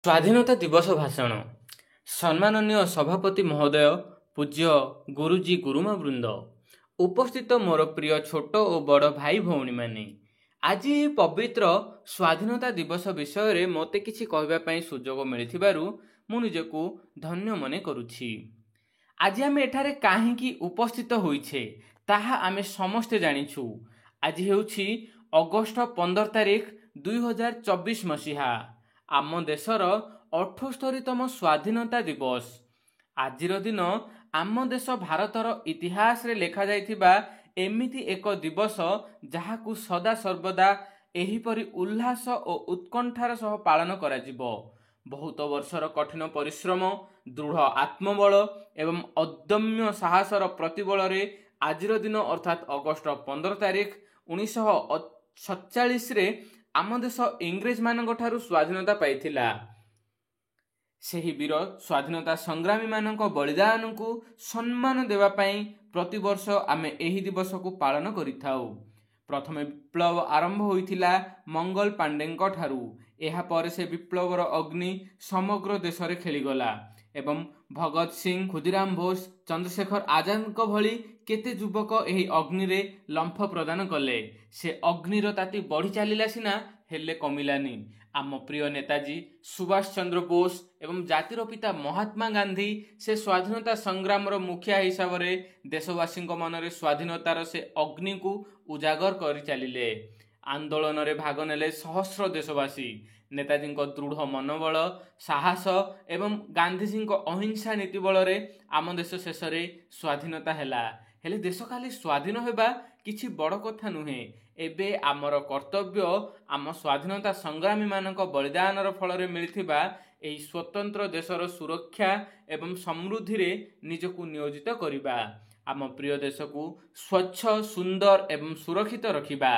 ସ୍ୱାଧୀନତା ଦିବସ ଭାଷଣ। ସମ୍ମାନନୀୟ ସଭାପତି ମହୋଦୟ, ପୂଜ୍ୟ ଗୁରୁଜୀ ଗୁରୁମା ବୃନ୍ଦ, ଉପସ୍ଥିତ ମୋର ପ୍ରିୟ ଛୋଟ ଓ ବଡ଼ ଭାଇ ଭଉଣୀମାନେ, ଆଜି ଏହି ପବିତ୍ର ସ୍ୱାଧୀନତା ଦିବସ ବିଷୟରେ ମୋତେ କିଛି କହିବା ପାଇଁ ସୁଯୋଗ ମିଳିଥିବାରୁ ମୁଁ ନିଜକୁ ଧନ୍ୟ ମନେ କରୁଛି। ଆଜି ଆମେ ଏଠାରେ କାହିଁକି ଉପସ୍ଥିତ ହୋଇଛେ ତାହା ଆମେ ସମସ୍ତେ ଜାଣିଛୁ। ଆଜି ହେଉଛି ଅଗଷ୍ଟ 15 ତାରିଖ 2024 ମସିହା, ଆମ ଦେଶର 78ତମ ସ୍ୱାଧୀନତା ଦିବସ। ଆଜିର ଦିନ ଆମ ଦେଶ ଭାରତର ଇତିହାସରେ ଲେଖାଯାଇଥିବା ଏମିତି ଏକ ଦିବସ ଯାହାକୁ ସଦାସର୍ବଦା ଏହିପରି ଉଲ୍ଲାସ ଓ ଉତ୍କଣ୍ଠାର ସହ ପାଳନ କରାଯିବ। ବହୁତ ବର୍ଷର କଠିନ ପରିଶ୍ରମ, ଦୃଢ଼ ଆତ୍ମବଳ ଏବଂ ଅଦମ୍ୟ ସାହସର ପ୍ରତିବଳରେ ଆଜିର ଦିନ ଅର୍ଥାତ୍ ଅଗଷ୍ଟ 15 ତାରିଖ 1947ରେ ଆମ ଦେଶ ଇଂରେଜମାନଙ୍କ ଠାରୁ ସ୍ୱାଧୀନତା ପାଇଥିଲା। ସେହି ବୀର ସ୍ୱାଧୀନତା ସଂଗ୍ରାମୀମାନଙ୍କ ବଳିଦାନକୁ ସମ୍ମାନ ଦେବା ପାଇଁ ପ୍ରତିବର୍ଷ ଆମେ ଏହି ଦିବସକୁ ପାଳନ କରିଥାଉ। ପ୍ରଥମେ ବିପ୍ଳବ ଆରମ୍ଭ ହୋଇଥିଲା ମଙ୍ଗଲ ପାଣ୍ଡେଙ୍କ ଠାରୁ। ଏହାପରେ ସେ ବିପ୍ଳବର ଅଗ୍ନି ସମଗ୍ର ଦେଶରେ ଖେଳିଗଲା ଏବଂ ଭଗତ ସିଂ, ଖୁଦିରାମ ବୋଷ, ଚନ୍ଦ୍ରଶେଖର ଆଜାଦଙ୍କ ଭଳି କେତେ ଯୁବକ ଏହି ଅଗ୍ନିରେ ଲମ୍ଫ ପ୍ରଦାନ କଲେ। ସେ ଅଗ୍ନିର ତାତି ବଢ଼ି ଚାଲିଲା ସିନା, ହେଲେ କମିଲାନି। ଆମ ପ୍ରିୟ ନେତାଜୀ ସୁଭାଷ ଚନ୍ଦ୍ର ବୋଷ ଏବଂ ଜାତିର ପିତା ମହାତ୍ମା ଗାନ୍ଧୀ ସେ ସ୍ୱାଧୀନତା ସଂଗ୍ରାମର ମୁଖିଆ ହିସାବରେ ଦେଶବାସୀଙ୍କ ମନରେ ସ୍ୱାଧୀନତାର ସେ ଅଗ୍ନିକୁ ଉଜାଗର କରି ଚାଲିଲେ। ଆନ୍ଦୋଳନରେ ଭାଗ ନେଲେ ସହସ୍ର ଦେଶବାସୀ। ନେତାଜୀଙ୍କ ଦୃଢ଼ ମନୋବଳ, ସାହସ ଏବଂ ଗାନ୍ଧିଜୀଙ୍କ ଅହିଂସା ନୀତି ବଳରେ ଆମ ଦେଶ ଶେଷରେ ସ୍ୱାଧୀନତା ହେଲା। ହେଲେ ଦେଶ ଖାଲି ସ୍ୱାଧୀନ ହେବା କିଛି ବଡ଼ କଥା ନୁହେଁ। ଏବେ ଆମର କର୍ତ୍ତବ୍ୟ ଆମ ସ୍ୱାଧୀନତା ସଂଗ୍ରାମୀମାନଙ୍କ ବଳିଦାନର ଫଳରେ ମିଳିଥିବା ଏହି ସ୍ୱତନ୍ତ୍ର ଦେଶର ସୁରକ୍ଷା ଏବଂ ସମୃଦ୍ଧିରେ ନିଜକୁ ନିୟୋଜିତ କରିବା। ଆମ ପ୍ରିୟ ଦେଶକୁ ସ୍ୱଚ୍ଛ, ସୁନ୍ଦର ଏବଂ ସୁରକ୍ଷିତ ରଖିବା।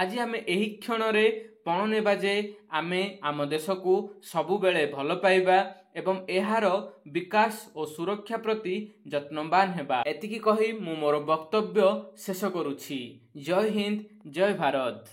ଆଜି ଆମେ ଏହି କ୍ଷଣରେ ପଣ ନେବା ଯେ ଆମେ ଆମ ଦେଶକୁ ସବୁବେଳେ ଭଲ ପାଇବା ଏବଂ ଏହାର ବିକାଶ ଓ ସୁରକ୍ଷା ପ୍ରତି ଯତ୍ନବାନ ହେବା। ଏତିକି କହି ମୁଁ ମୋର ବକ୍ତବ୍ୟ ଶେଷ କରୁଛି। ଜୟ ହିନ୍ଦ, ଜୟ ଭାରତ।